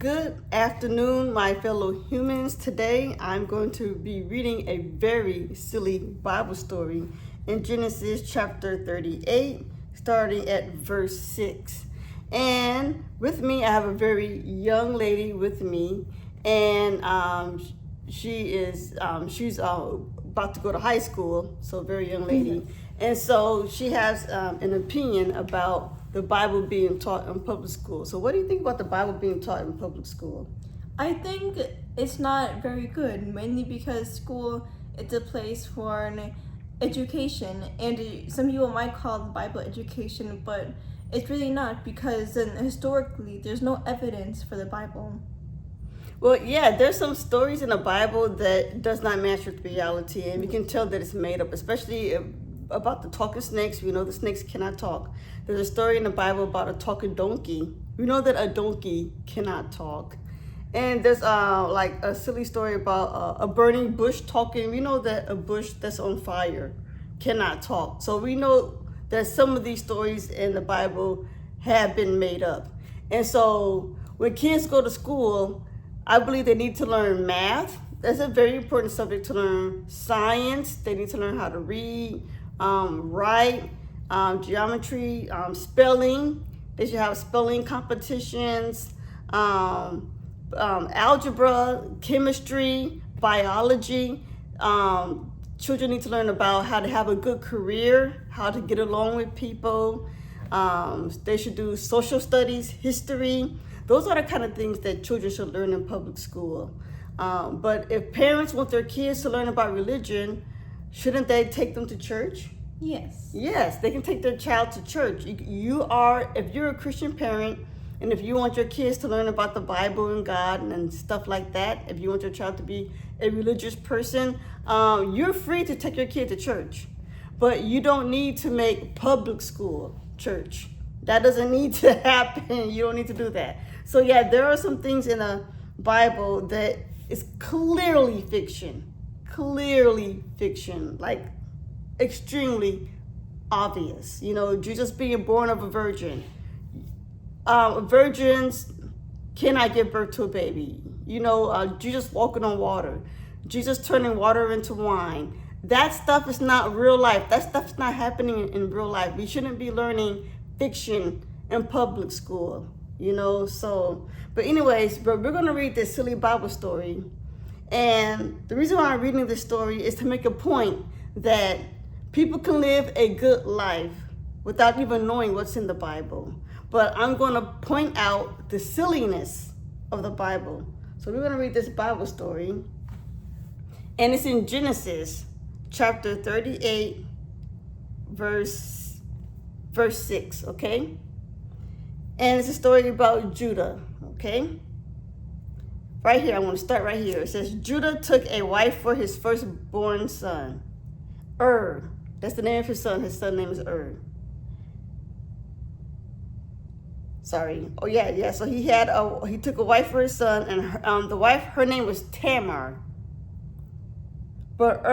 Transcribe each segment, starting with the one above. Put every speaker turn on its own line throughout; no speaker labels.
Good afternoon, my fellow humans. Today I'm going to be reading a very silly Bible story in Genesis chapter 38, starting at verse 6. And with me, I have a very young lady with me, and she's about to go to high school, so a very young lady. And so she has an opinion about the Bible being taught in public school. So what do you think about the Bible being taught in public school?
I think it's not very good, mainly because school is a place for an education, and some people might call the Bible education, but it's really not, because historically there's no evidence for the Bible.
Well, yeah, there's some stories in the Bible that does not match with reality, and we can tell that it's made up, especially about the talking snakes. We know the snakes cannot talk. There's a story in the Bible about a talking donkey. We know that a donkey cannot talk. And there's like a silly story about a burning bush talking. We know that a bush that's on fire cannot talk. So we know that some of these stories in the Bible have been made up. And so when kids go to school, I believe they need to learn math. That's a very important subject to learn. Science, they need to learn how to read, write, geometry, spelling. They should have spelling competitions, algebra, chemistry, biology. Children need to learn about how to have a good career, how to get along with people. They should do social studies, history. Those are the kind of things that children should learn in public school. But if parents want their kids to learn about religion, shouldn't they take them to church?
Yes.
Yes, they can take their child to church. If you're a Christian parent, and if you want your kids to learn about the Bible and God and stuff like that, if you want your child to be a religious person, you're free to take your kid to church. But you don't need to make public school church. That doesn't need to happen. You don't need to do that. So yeah, there are some things in the Bible that is clearly fiction, like extremely obvious. You know, Jesus being born of a virgin. Virgins cannot give birth to a baby. You know, Jesus walking on water, Jesus turning water into wine. That stuff is not real life. That stuff's not happening in real life. We shouldn't be learning fiction in public school, you know. So, but anyways, we're going to read this silly Bible story. And the reason why I'm reading this story is to make a point that people can live a good life without even knowing what's in the Bible. But I'm going to point out the silliness of the Bible. So we're going to read this Bible story. And it's in Genesis chapter 38, verse 6, okay? And it's a story about Judah, okay? Right here, I want to start right here. It says, Judah took a wife for his firstborn son, That's the name of his son. His son's name is Sorry. Oh yeah. So he took a wife for his son, and the wife, her name was Tamar. But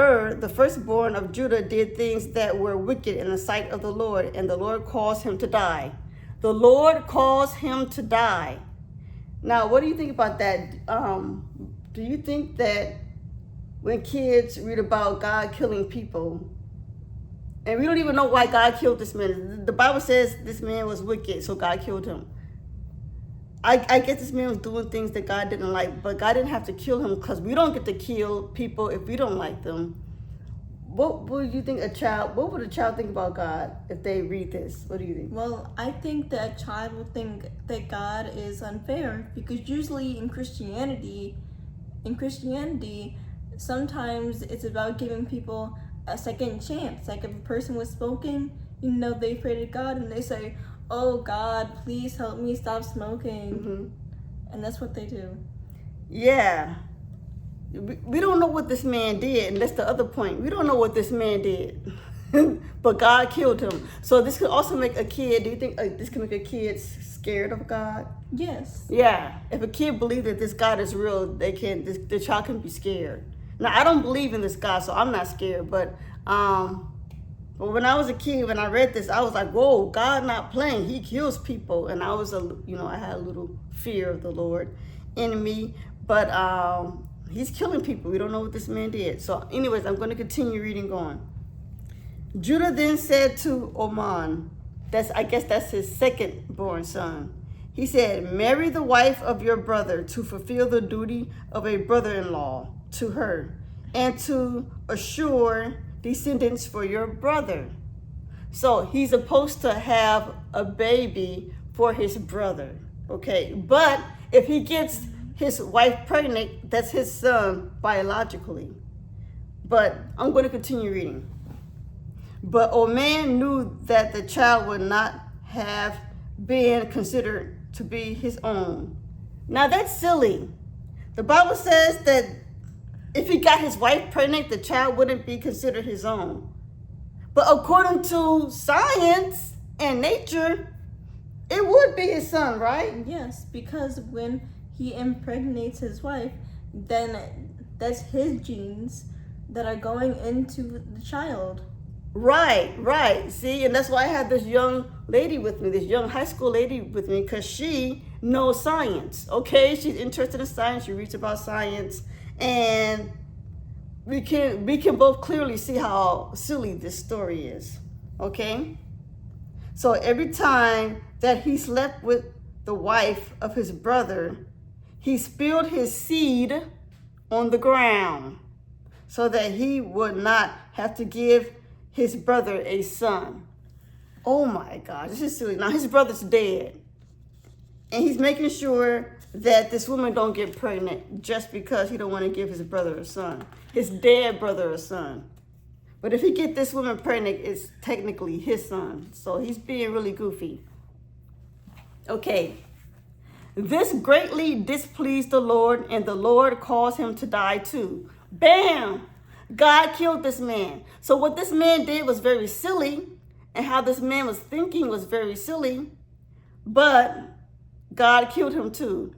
the firstborn of Judah, did things that were wicked in the sight of the Lord, and the Lord caused him to die. The Lord caused him to die. Now, what do you think about that? Do you think that when kids read about God killing people, and we don't even know why God killed this man. The Bible says this man was wicked, so God killed him. I guess this man was doing things that God didn't like, but God didn't have to kill him, because we don't get to kill people if we don't like them. What would you think what would a child think about God if they read this? What do you think?
Well, I think that a child will think that God is unfair, because usually in Christianity, sometimes it's about giving people a second chance. Like if a person was smoking, they pray to God and they say, "Oh God, please help me stop smoking." Mm-hmm. And that's what they do.
Yeah. We don't know what this man did, and that's the other point. We don't know what this man did, but God killed him. So this could also make a kid, do you think this can make a kid scared of God?
Yes.
Yeah. If a kid believes that this God is real, the child can be scared. Now, I don't believe in this God, so I'm not scared. But when I was a kid, when I read this, I was like, whoa, God not playing. He kills people. And I had a little fear of the Lord. enemy, but he's killing people. We don't know what this man did. So anyways, I'm going to continue reading on. Judah then said to Oman, I guess that's his second born son. He said, marry the wife of your brother to fulfill the duty of a brother-in-law to her, and to assure descendants for your brother. So he's supposed to have a baby for his brother, okay? But if he gets his wife pregnant, that's his son biologically. But I'm going to continue reading. But Oman knew that the child would not have been considered to be his own. Now that's silly. The Bible says that if he got his wife pregnant, the child wouldn't be considered his own. But according to science and nature, it would be his son, right?
Yes, because when he impregnates his wife, then that's his genes that are going into the child.
Right. See, and that's why I have this young lady with me, this young high school lady with me, because she knows science, okay? She's interested in science. She reads about science, and we can both clearly see how silly this story is, okay? So every time that he slept with the wife of his brother, he spilled his seed on the ground so that he would not have to give his brother a son. Oh my God, this is silly. Now his brother's dead, and he's making sure that this woman don't get pregnant just because he don't want to give his brother a son, his dead brother a son. But if he get this woman pregnant, it's technically his son. So he's being really goofy. Okay. This greatly displeased the Lord, and the Lord caused him to die too. Bam! God killed this man. So what this man did was very silly, and how this man was thinking was very silly, but God killed him too.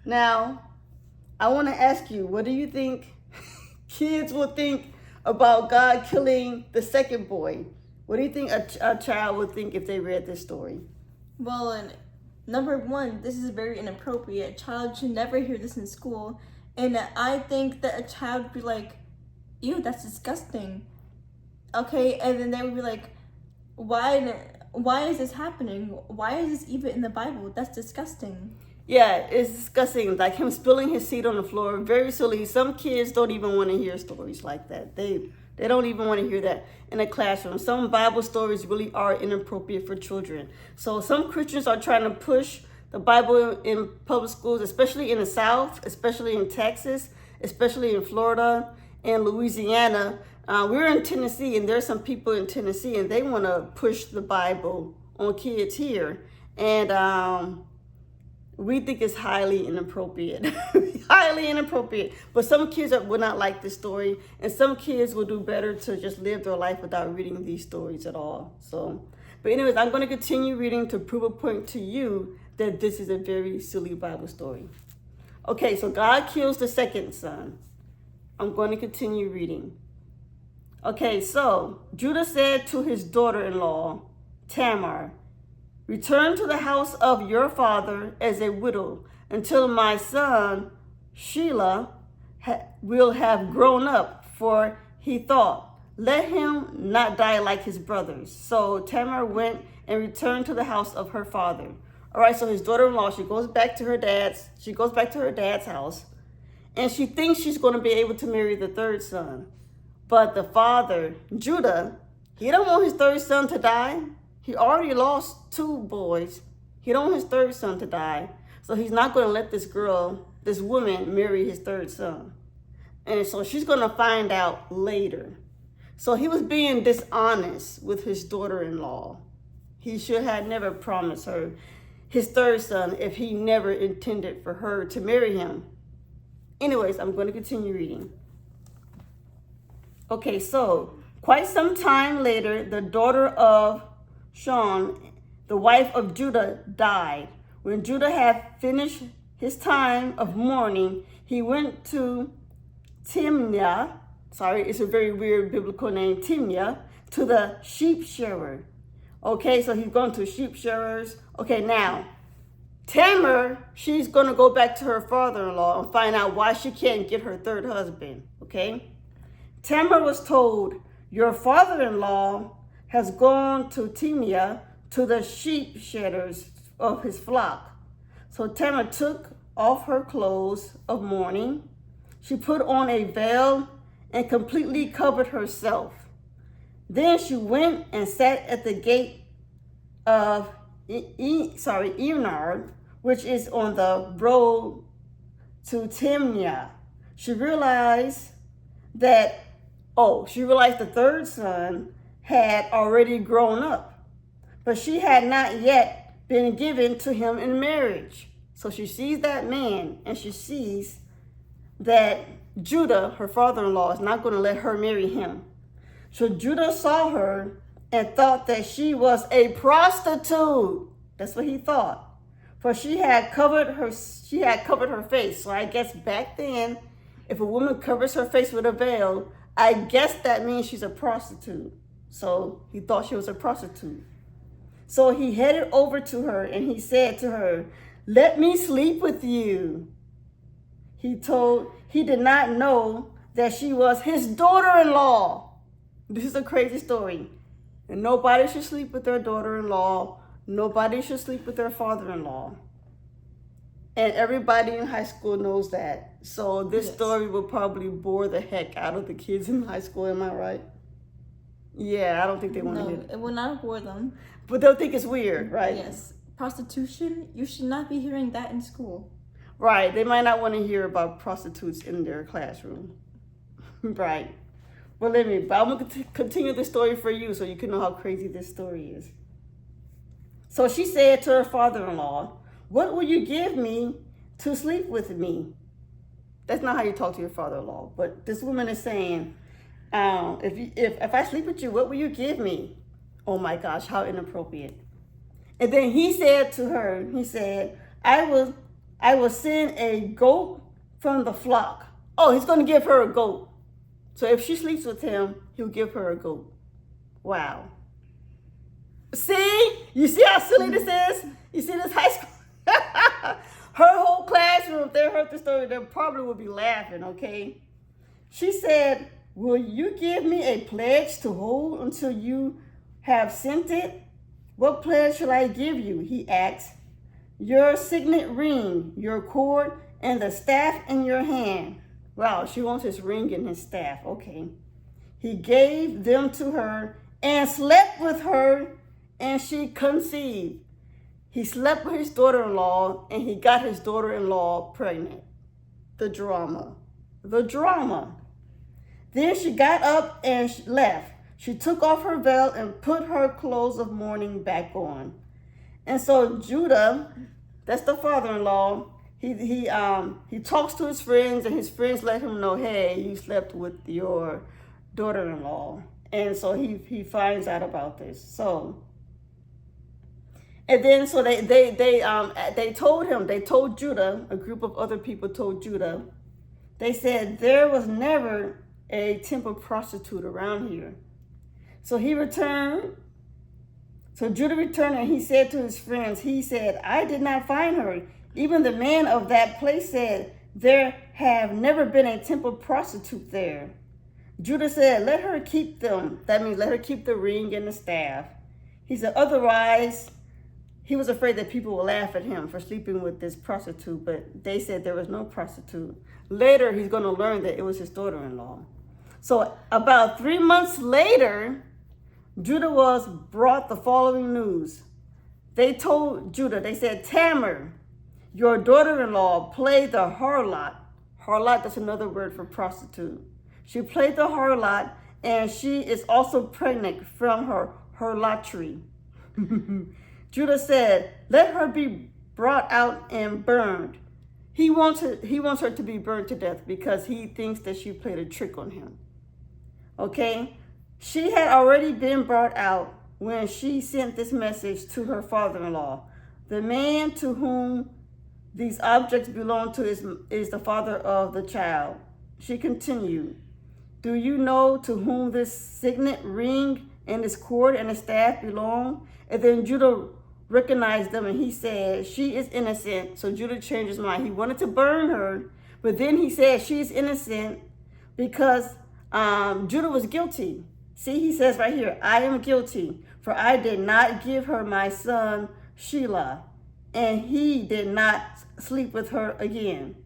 Now, I want to ask you, what do you think kids will think about God killing the second boy? What do you think a child would think if they read this story?
Well, and number one, this is very inappropriate. A child should never hear this in school. And I think that a child would be like, ew, that's disgusting. Okay, and then they would be like, why is this happening? Why is this even in the Bible? That's disgusting.
Yeah, it's disgusting. Like him spilling his seed on the floor, very silly. Some kids don't even want to hear stories like that. They don't even want to hear that in a classroom. Some Bible stories really are inappropriate for children. So some Christians are trying to push the Bible in public schools, especially in the South, especially in Texas, especially in Florida and Louisiana. We're in Tennessee, and there's some people in Tennessee, and they want to push the Bible on kids here. And we think it's highly inappropriate. Highly inappropriate. But some kids will not like this story, and some kids will do better to just live their life without reading these stories at all. So, but anyways, I'm going to continue reading to prove a point to you that this is a very silly Bible story. Okay, so God kills the second son. I'm going to continue reading. Okay, so Judah said to his daughter-in-law, Tamar, return to the house of your father as a widow until my son Shelah will have grown up, for he thought, let him not die like his brothers. So Tamar went and returned to the house of her father. All right, so his daughter-in-law, she goes back to her dad's house, and she thinks she's going to be able to marry the third son. But the father, Judah, he don't want his third son to die. He already lost two boys. He don't want his third son to die. So he's not going to let this woman marry his third son. And so she's going to find out later. So he was being dishonest with his daughter-in-law. He should have never promised her his third son if he never intended for her to marry him. Anyways, I'm going to continue reading. Okay, so quite some time later, the daughter of Shaun, the wife of Judah, died. When Judah had finished his time of mourning, he went to Timnah. Sorry, it's a very weird biblical name, Timnah, to the sheep shearer. Okay, so he's going to sheep shearers. Okay, now, Tamar, she's going to go back to her father-in-law and find out why she can't get her third husband, okay? Tamar was told, your father-in-law has gone to Timnah to the sheep shedders of his flock. So Tamar took off her clothes of mourning. She put on a veil and completely covered herself. Then she went and sat at the gate of Enar, which is on the road to Timnah. She realized the third son had already grown up, but she had not yet been given to him in marriage. So she sees that man, and she sees that Judah, her father-in-law, is not going to let her marry him. So Judah saw her and thought that she was a prostitute. That's what he thought. For she had covered her face. So I guess back then, if a woman covers her face with a veil, I guess that means she's a prostitute. So he thought she was a prostitute. So he headed over to her and he said to her, let me sleep with you. He did not know that she was his daughter-in-law. This is a crazy story. And nobody should sleep with their daughter-in-law. Nobody should sleep with their father-in-law. And everybody in high school knows that. So this story will probably bore the heck out of the kids in high school. Am I right? Yeah, I don't think they want to hear it.
It will not bore them.
But they'll think it's weird, right?
Yes. Prostitution, you should not be hearing that in school.
Right. They might not want to hear about prostitutes in their classroom. Right. But I'm going to continue the story for you so you can know how crazy this story is. So she said to her father-in-law, what will you give me to sleep with me? That's not how you talk to your father-in-law. But this woman is saying, if I sleep with you, what will you give me? Oh my gosh, how inappropriate. And then he said to her, I will send a goat from the flock. Oh, he's going to give her a goat. So if she sleeps with him, he'll give her a goat. Wow. See? You see how silly this is? You see this high school? Her whole classroom, if they heard the story, they probably would be laughing, okay? She said, will you give me a pledge to hold until you have sent it? What pledge shall I give you? He asked. Your signet ring, your cord, and the staff in your hand. Wow, she wants his ring and his staff. Okay. He gave them to her and slept with her, and she conceived. He slept with his daughter-in-law, and he got his daughter-in-law pregnant. The drama. Then she got up and left. She took off her veil and put her clothes of mourning back on. And so Judah, that's the father-in-law, he talks to his friends, and his friends let him know, hey, you slept with your daughter-in-law. And so he finds out about this. So, and then so they told Judah, a group of other people told Judah, they said there was never a temple prostitute around here. So Judah returned and he said to his friends, I did not find her. Even the man of that place said, there have never been a temple prostitute there. Judah said, let her keep them. That means let her keep the ring and the staff. He said, otherwise, he was afraid that people would laugh at him for sleeping with this prostitute, but they said there was no prostitute. Later, he's going to learn that it was his daughter-in-law. So about 3 months later, Judah was brought the following news. They told Judah, they said, Tamar, your daughter-in-law played the harlot. Harlot, that's another word for prostitute. She played the harlot, and she is also pregnant from her harlotry. Judah said, let her be brought out and burned. He wants her to be burned to death because he thinks that she played a trick on him. Okay? She had already been brought out when she sent this message to her father-in-law. The man to whom these objects belong to is the father of the child. She continued, do you know to whom this signet ring and this cord and the staff belong? And then Judah recognized them, and he said, she is innocent. So Judah changed his mind. He wanted to burn her, but then he said she's innocent because Judah was guilty. See, he says right here, I am guilty, for I did not give her my son Shelah, and he did not sleep with her again.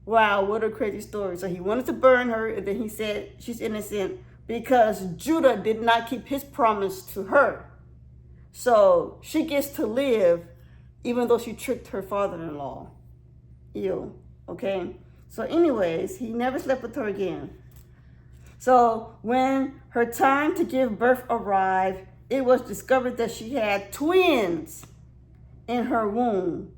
Wow, what a crazy story. So he wanted to burn her, and then he said she's innocent because Judah did not keep his promise to her. So she gets to live even though she tricked her father-in-law. Ew, okay? So anyways, he never slept with her again. So when her time to give birth arrived, it was discovered that she had twins in her womb.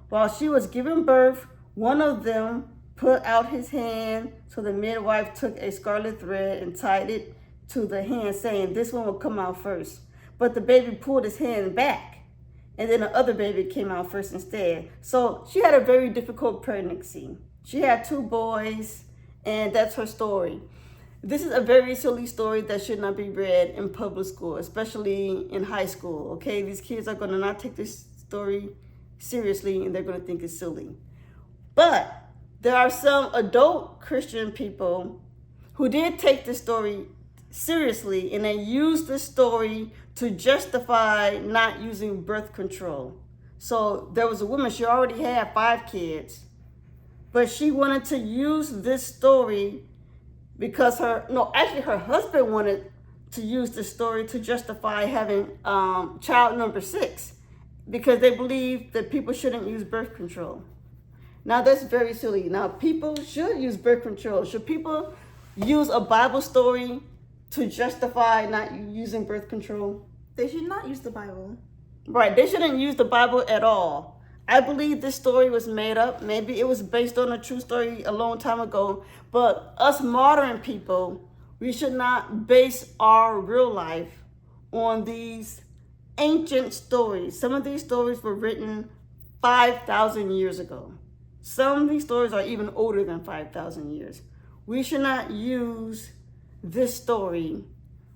While she was giving birth, one of them put out his hand, so the midwife took a scarlet thread and tied it to the hand, saying, this one will come out first. But the baby pulled his hand back, and then the other baby came out first instead. So she had a very difficult pregnancy. She had 2 boys, and that's her story. This is a very silly story that should not be read in public school, especially in high school, okay? These kids are going to not take this story seriously, and they're going to think it's silly. But there are some adult Christian people who did take this story seriously, and they used this story to justify not using birth control. So there was a woman, she already had 5 kids, but she wanted to use this story because her husband wanted to use this story to justify having child number 6, because they believe that people shouldn't use birth control. Now that's very silly. Now people should use birth control. Should people use a Bible story to justify not using birth control?
They should not use the Bible.
Right, they shouldn't use the Bible at all. I believe this story was made up. Maybe it was based on a true story a long time ago. But us modern people, we should not base our real life on these ancient stories. Some of these stories were written 5,000 years ago. Some of these stories are even older than 5,000 years. We should not use this story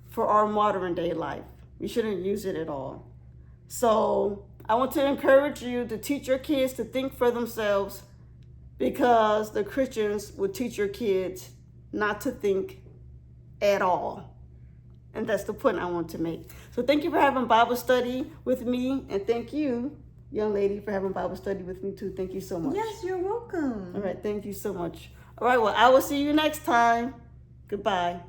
for our modern day life. We shouldn't use it at all. So I want to encourage you to teach your kids to think for themselves, because the Christians will teach your kids not to think at all. And that's the point I want to make. So thank you for having Bible study with me, and thank you, young lady, for having Bible study with me too. Thank you so much.
Yes, you're welcome.
All right, thank you so much. All right, well, I will see you next time. Goodbye.